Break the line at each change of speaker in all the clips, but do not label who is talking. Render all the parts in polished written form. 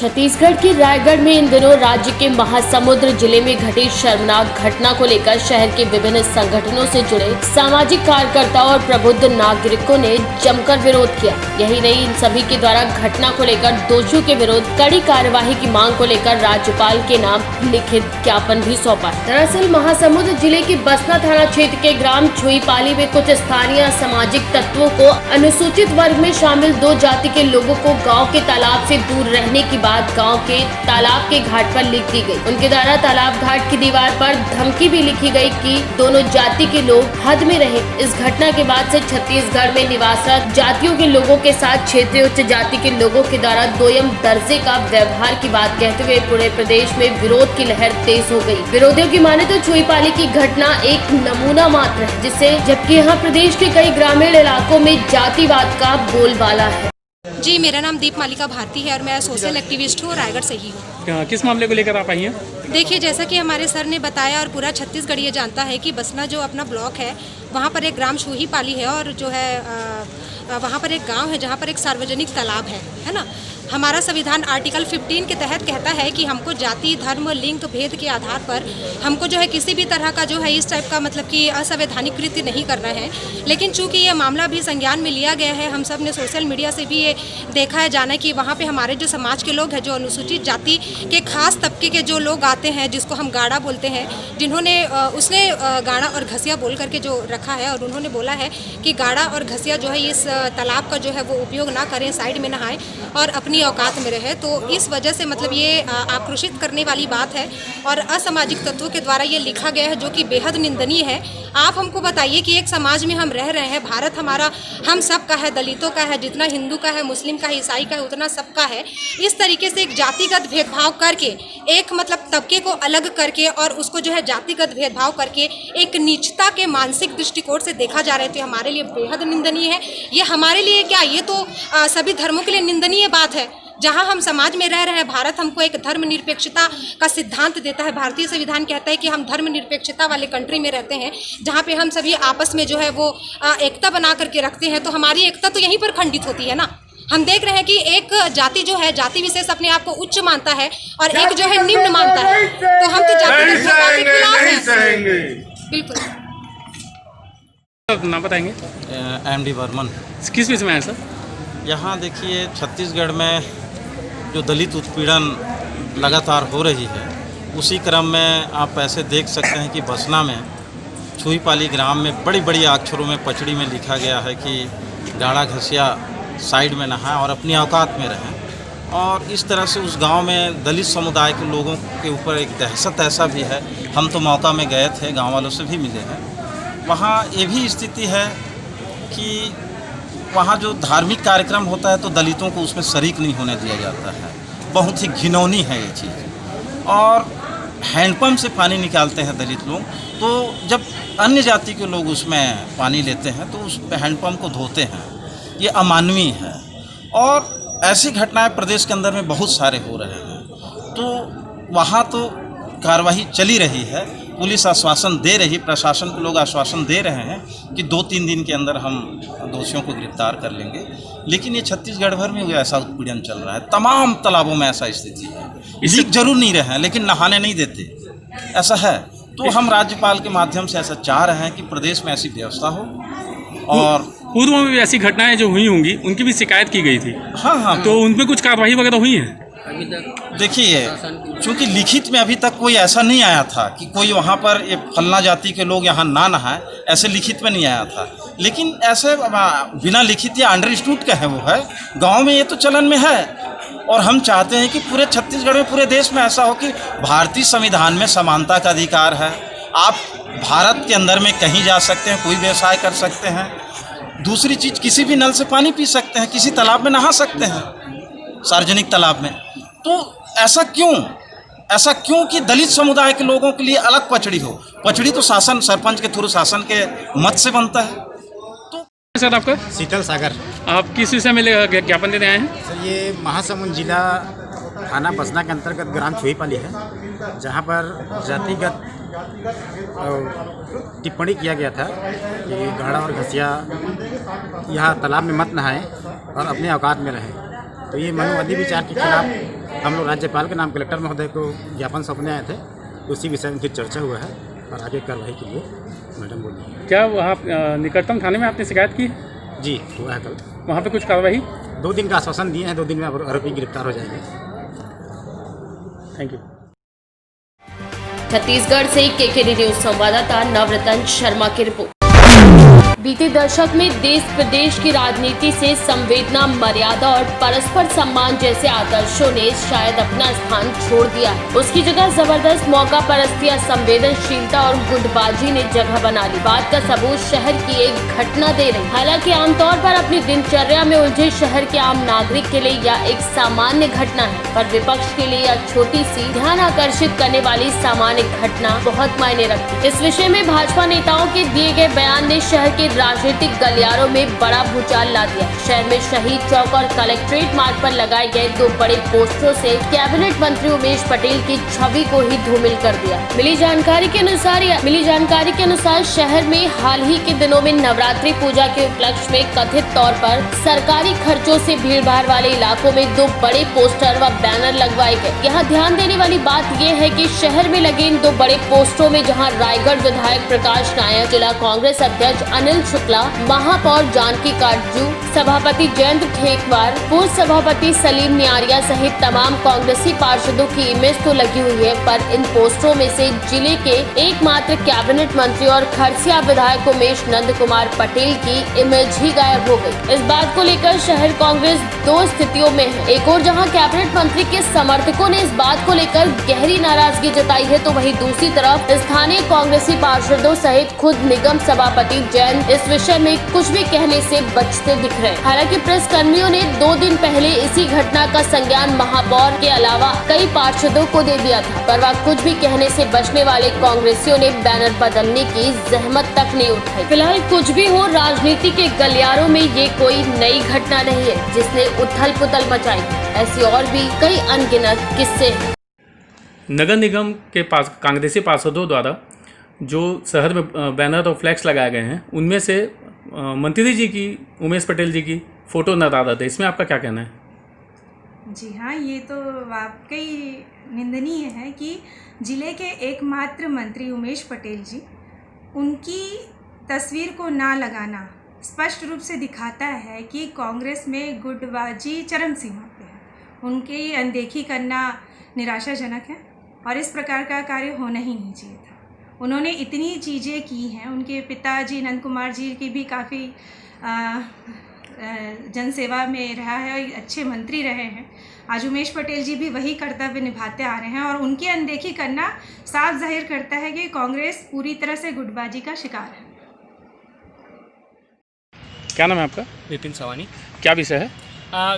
छत्तीसगढ़ के रायगढ़ में इन दिनों राज्य के महासमुंद जिले में घटी शर्मनाक घटना को लेकर शहर के विभिन्न संगठनों से जुड़े सामाजिक कार्यकर्ताओं और प्रबुद्ध नागरिकों ने जमकर विरोध किया। यही नहीं, इन सभी के द्वारा घटना को लेकर दोषियों के विरुद्ध कड़ी कार्यवाही की मांग को लेकर राज्यपाल के नाम लिखित ज्ञापन भी सौंपा। दरअसल महासमुंद जिले के बसना थाना क्षेत्र के ग्राम छुईपाली में कुछ स्थानीय सामाजिक तत्वों को अनुसूचित वर्ग में शामिल 2 जाति के लोगों को गाँव के तालाब से दूर रहने की बात गांव के तालाब के घाट पर लिख दी गई। उनके द्वारा तालाब घाट की दीवार पर धमकी भी लिखी गई कि दोनों जाति के लोग हद में रहे। इस घटना के बाद से छत्तीसगढ़ में निवासरत जातियों के लोगों के साथ क्षेत्रीय उच्च जाति के लोगों के द्वारा दोयम दर्जे का व्यवहार की बात कहते हुए पूरे प्रदेश में विरोध की लहर तेज हो गई। विरोधियों की माने तो छुईपाली की घटना एक नमूना मात्र है, जिससे जबकि यहाँ प्रदेश के कई ग्रामीण इलाकों में जातिवाद का बोलबाला है।
जी, मेरा नाम दीप मालिका भारती है और मैं सोशल एक्टिविस्ट हूँ, रायगढ़ से ही हूँ।
किस मामले को लेकर आप आई हैं?
देखिए, जैसा कि हमारे सर ने बताया और पूरा छत्तीसगढ़ ये जानता है कि बसना जो अपना ब्लॉक है, वहाँ पर एक ग्राम छुईपाली है और जो है वहाँ पर एक गांव है जहाँ पर एक सार्वजनिक तालाब है ना। हमारा संविधान आर्टिकल 15 के तहत कहता है कि हमको जाति, धर्म, लिंग भेद के आधार पर हमको जो है किसी भी तरह का जो है इस टाइप का मतलब कि असंवैधानिक कृत्य नहीं करना है। लेकिन चूंकि ये मामला भी संज्ञान में लिया गया है, हम सब ने सोशल मीडिया से भी ये देखा है, जाना कि वहाँ पे हमारे जो समाज के लोग हैं, जो अनुसूचित जाति के खास तबके के जो लोग आते हैं, जिसको हम गाड़ा बोलते हैं, जिन्होंने उसने गाड़ा और घसिया बोल करके जो रखा है और उन्होंने बोला है कि गाड़ा और घसिया जो है इस तालाब का जो है वो उपयोग ना करें, साइड में नहाएं और अपनी औकात में रहे। तो इस वजह से मतलब ये आक्रोशित करने वाली बात है और असामाजिक तत्वों के द्वारा ये लिखा गया है, जो कि बेहद निंदनीय है। आप हमको बताइए कि एक समाज में हम रह रहे हैं, भारत हमारा हम सब का है, दलितों का है, जितना हिंदू का है, मुस्लिम का है, ईसाई का है, उतना सबका है। इस तरीके से एक जातिगत भेदभाव करके, एक मतलब तबके को अलग करके और उसको जो है जातिगत भेदभाव करके एक नीचता के मानसिक दृष्टिकोण से देखा जा रहा है, तो हमारे लिए बेहद निंदनीय है। ये हमारे लिए क्या, ये तो सभी धर्मों के लिए निंदनीय बात है। जहां हम समाज में रह रहे हैं, भारत हमको एक धर्मनिरपेक्षता का सिद्धांत देता है। भारतीय संविधान कहता है कि हम धर्मनिरपेक्षता वाले कंट्री में रहते हैं, जहां पे हम सभी आपस में जो है वो एकता बना करके रखते हैं। तो हमारी एकता तो यहीं पर खंडित होती है ना। हम देख रहे हैं कि एक जाति जो है, जाति विशेष अपने आप को उच्च मानता है और एक जो है निम्न मानता है। तो हम तो जाति के खिलाफ हैं। बिल्कुल।
नाम बताएंगे?
MD वर्मन।
किस विषय में है सर?
यहाँ देखिए, छत्तीसगढ़ में जो दलित उत्पीड़न लगातार हो रही है, उसी क्रम में आप ऐसे देख सकते हैं कि बसना में छुईपाली ग्राम में बड़ी बड़ी अक्षरों में पचड़ी में लिखा गया है कि गाड़ा घसिया साइड में नहाएं और अपनी औकात में रहें। और इस तरह से उस गांव में दलित समुदाय के लोगों के ऊपर एक दहशत ऐसा भी है। हम तो मौका में गए थे, गाँव वालों से भी मिले हैं। वहाँ ये भी स्थिति है कि वहाँ जो धार्मिक कार्यक्रम होता है तो दलितों को उसमें शरीक नहीं होने दिया जाता है। बहुत ही घिनौनी है ये चीज़। और हैंडपम्प से पानी निकालते हैं दलित लोग, तो जब अन्य जाति के लोग उसमें पानी लेते हैं तो उस हैंडपम्प को धोते हैं। ये अमानवीय है और ऐसी घटनाएं प्रदेश के अंदर में बहुत सारे हो रहे हैं। तो वहाँ तो कार्रवाई चली रही है, पुलिस आश्वासन दे रही, प्रशासन के लोग आश्वासन दे रहे हैं कि 2-3 दिन के अंदर हम दोषियों को गिरफ्तार कर लेंगे। लेकिन ये छत्तीसगढ़ भर में ऐसा उत्पीड़न चल रहा है, तमाम तालाबों में ऐसा स्थिति है। लीक जरूर नहीं रहे हैं लेकिन नहाने नहीं देते, ऐसा है। तो हम राज्यपाल के माध्यम से ऐसा चाह रहे हैं कि प्रदेश में ऐसी व्यवस्था हो। और
पूर्व में भी ऐसी घटनाएं जो हुई होंगी, उनकी भी शिकायत की गई थी।
हाँ,
तो उनमें कुछ कार्रवाई वगैरह हुई है?
देखिए, चूँकि लिखित में अभी तक कोई ऐसा नहीं आया था कि कोई वहाँ पर ये फलना जाति के लोग यहाँ ना नहाए, ऐसे लिखित में नहीं आया था। लेकिन ऐसे बिना लिखित या अंडरस्टूड का है वो है, गांव में ये तो चलन में है। और हम चाहते हैं कि पूरे छत्तीसगढ़ में, पूरे देश में ऐसा हो कि भारतीय संविधान में समानता का अधिकार है। आप भारत के अंदर में कहीं जा सकते हैं, कोई व्यवसाय कर सकते हैं। दूसरी चीज़, किसी भी नल से पानी पी सकते हैं, किसी तालाब में नहा सकते हैं, सार्वजनिक तालाब में। तो ऐसा क्यों कि दलित समुदाय के लोगों के लिए अलग पचड़ी हो? पचड़ी तो शासन, सरपंच के थ्रू शासन के मत से बनता है। तो
सर आपका?
शीतल सागर।
आप किस विषय में ज्ञापन देने आए हैं?
सर, ये महासमुंद जिला थाना बसना के अंतर्गत ग्राम छुईपाली है, जहाँ पर जातिगत टिप्पणी किया गया था कि गाड़ा और घसिया यहाँ तालाब में मत नहाएं और अपने औकात में रहें। तो ये मनुवादी विचार के खिलाफ हम लोग राज्यपाल के नाम कलेक्टर महोदय को ज्ञापन सौंपने आए थे, उसी विषय में फिर चर्चा हुआ है और आगे कार्रवाई के लिए मैडम बोली।
क्या वहाँ निकटतम थाने में आपने शिकायत की?
जी हुआ है कल।
वहाँ पे कुछ कार्रवाई?
2 दिन का आश्वासन दिए हैं, 2 दिन में आरोपी गिरफ्तार हो जाएंगे।
Thank you.
छत्तीसगढ़ से केकेडी न्यूज संवाददाता नवरतन शर्मा की रिपोर्ट। बीते दशक में देश प्रदेश की राजनीति से संवेदना, मर्यादा और परस्पर सम्मान जैसे आदर्शों ने शायद अपना स्थान छोड़ दिया है। उसकी जगह जबरदस्त मौका परस्ती, संवेदनशीलता और गुटबाजी ने जगह बना ली। बात का सबूत शहर की एक घटना दे रही। हालांकि आमतौर पर अपनी दिनचर्या में उलझे शहर के आम नागरिक के लिए यह एक सामान्य घटना है, पर विपक्ष के लिए यह छोटी सी ध्यान आकर्षित करने वाली सामान्य घटना बहुत मायने रखती है। इस विषय में भाजपा नेताओं के दिए गए बयान ने शहर के राजनीतिक गलियारों में बड़ा भूचाल ला दिया। शहर में शहीद चौक और कलेक्ट्रेट मार्ग पर लगाए गए 2 बड़े पोस्टरों से कैबिनेट मंत्री उमेश पटेल की छवि को ही धूमिल कर दिया। मिली जानकारी के अनुसार शहर में हाल ही के दिनों में नवरात्रि पूजा के उपलक्ष्य में कथित तौर पर सरकारी खर्चों से भीड़भाड़ वाले इलाकों में 2 बड़े पोस्टर व बैनर लगवाए गए। यहाँ ध्यान देने वाली बात यह है कि शहर में लगे इन 2 बड़े पोस्टरों में जहाँ रायगढ़ विधायक प्रकाश नायक, जिला कांग्रेस अध्यक्ष अनिल शुक्ला, महापौर जानकी काटजू, सभापति जयंत ठेकवार, पूर्व सभापति सलीम नियारिया सहित तमाम कांग्रेसी पार्षदों की इमेज तो लगी हुई है, पर इन पोस्टरों में से जिले के एकमात्र कैबिनेट मंत्री और खरसिया विधायक उमेश नंद कुमार पटेल की इमेज ही गायब हो गई। इस बात को लेकर शहर कांग्रेस 2 स्थितियों में है। एक और जहां कैबिनेट मंत्री के समर्थकों ने इस बात को लेकर गहरी नाराजगी जताई है, तो वहीं दूसरी तरफ स्थानीय कांग्रेसी पार्षदों सहित खुद निगम सभापति जैन इस विषय में कुछ भी कहने से बचते दिख रहे हैं। हालांकि प्रेस कर्मियों ने 2 दिन पहले इसी घटना का संज्ञान महापौर के अलावा कई पार्षदों को दे दिया था, पर वह कुछ भी कहने से बचने वाले कांग्रेसियों ने बैनर बदलने की जहमत तक नहीं उठाई। फिलहाल कुछ भी हो, राजनीति के गलियारों में ये कोई नई घटना नहीं है जिसने उथल पुथल मचाई। ऐसी और भी कई अनगिनत किस्से हैं।
नगर निगम के पास कांग्रेसी पार्षदों द्वारा जो शहर में बैनर और फ्लैक्स लगाए गए हैं, उनमें से मंत्री जी की, उमेश पटेल जी की फ़ोटो नजर आ रहा था। इसमें आपका क्या कहना है?
जी हाँ, ये तो वाकई निंदनीय है कि ज़िले के एकमात्र मंत्री उमेश पटेल जी, उनकी तस्वीर को ना लगाना स्पष्ट रूप से दिखाता है कि कांग्रेस में गुटबाजी चरम सीमा पे है। उनकी अनदेखी करना निराशाजनक है और इस प्रकार का कार्य होना ही नहीं चाहिए था। उन्होंने इतनी चीज़ें की हैं। उनके पिताजी नंद कुमार जी की भी काफ़ी जनसेवा में रहा है और अच्छे मंत्री रहे हैं। आज उमेश पटेल जी भी वही कर्तव्य निभाते आ रहे हैं और उनकी अनदेखी करना साफ जाहिर करता है कि कांग्रेस पूरी तरह से गुटबाजी का शिकार है।
क्या नाम है आपका?
विपिन सवानी।
क्या विषय है?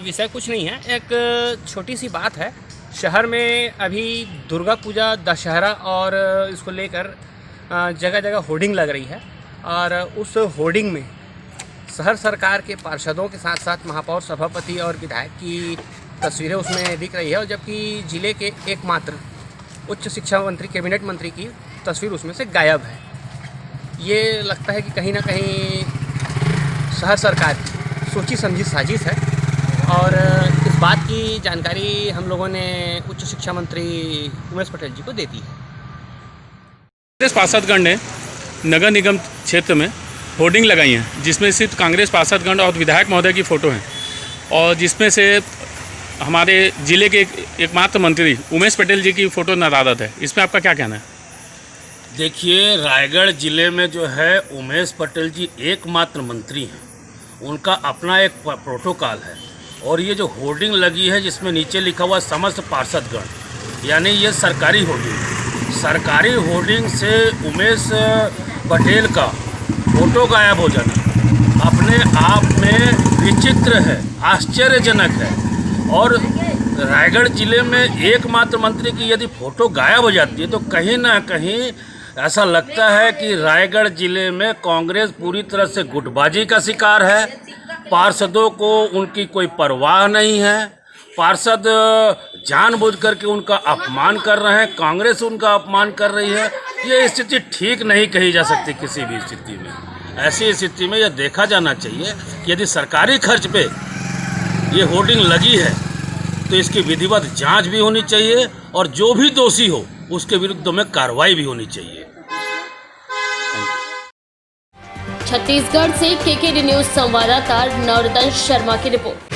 विषय कुछ नहीं है, एक छोटी सी बात है। शहर में अभी दुर्गा पूजा, दशहरा और इसको लेकर जगह जगह होर्डिंग लग रही है और उस होर्डिंग में शहर सरकार के पार्षदों के साथ साथ महापौर, सभापति और विधायक की तस्वीरें उसमें दिख रही है, और जबकि ज़िले के एकमात्र उच्च शिक्षा मंत्री, कैबिनेट मंत्री की तस्वीर उसमें से गायब है। ये लगता है कि कहीं ना कहीं शहर सरकार की सोची समझी साजिश है और इस बात की जानकारी हम लोगों ने उच्च शिक्षा मंत्री उमेश पटेल जी को दे दी है।
कांग्रेस पार्षदगण ने नगर निगम क्षेत्र में होर्डिंग लगाई हैं, जिसमें सिर्फ कांग्रेस पार्षदगण और विधायक महोदय की फ़ोटो हैं, और जिसमें से हमारे ज़िले के एकमात्र मंत्री उमेश पटेल जी की फ़ोटो नदारत है। इसमें आपका क्या कहना है?
देखिए, रायगढ़ ज़िले में जो है उमेश पटेल जी एकमात्र मंत्री हैं। उनका अपना एक प्रोटोकॉल है, और ये जो होर्डिंग लगी है जिसमें नीचे लिखा हुआ समस्त पार्षदगण, यानी ये सरकारी होर्डिंग। सरकारी होर्डिंग से उमेश पटेल का फोटो गायब हो जाना अपने आप में विचित्र है, आश्चर्यजनक है। और रायगढ़ ज़िले में एकमात्र मंत्री की यदि फ़ोटो गायब हो जाती है तो कहीं ना कहीं ऐसा लगता है कि रायगढ़ ज़िले में कांग्रेस पूरी तरह से गुटबाजी का शिकार है। पार्षदों को उनकी कोई परवाह नहीं है। पार्षद जानबूझकर के उनका अपमान कर रहे हैं, कांग्रेस उनका अपमान कर रही है। ये स्थिति ठीक नहीं कही जा सकती किसी भी स्थिति में। ऐसी स्थिति में यह देखा जाना चाहिए कि यदि सरकारी खर्च पे ये होर्डिंग लगी है तो इसकी विधिवत जांच भी होनी चाहिए और जो भी दोषी हो उसके विरुद्ध में कार्रवाई भी होनी चाहिए।
छत्तीसगढ़ से केकेडी न्यूज संवाददाता नवरतन शर्मा की रिपोर्ट।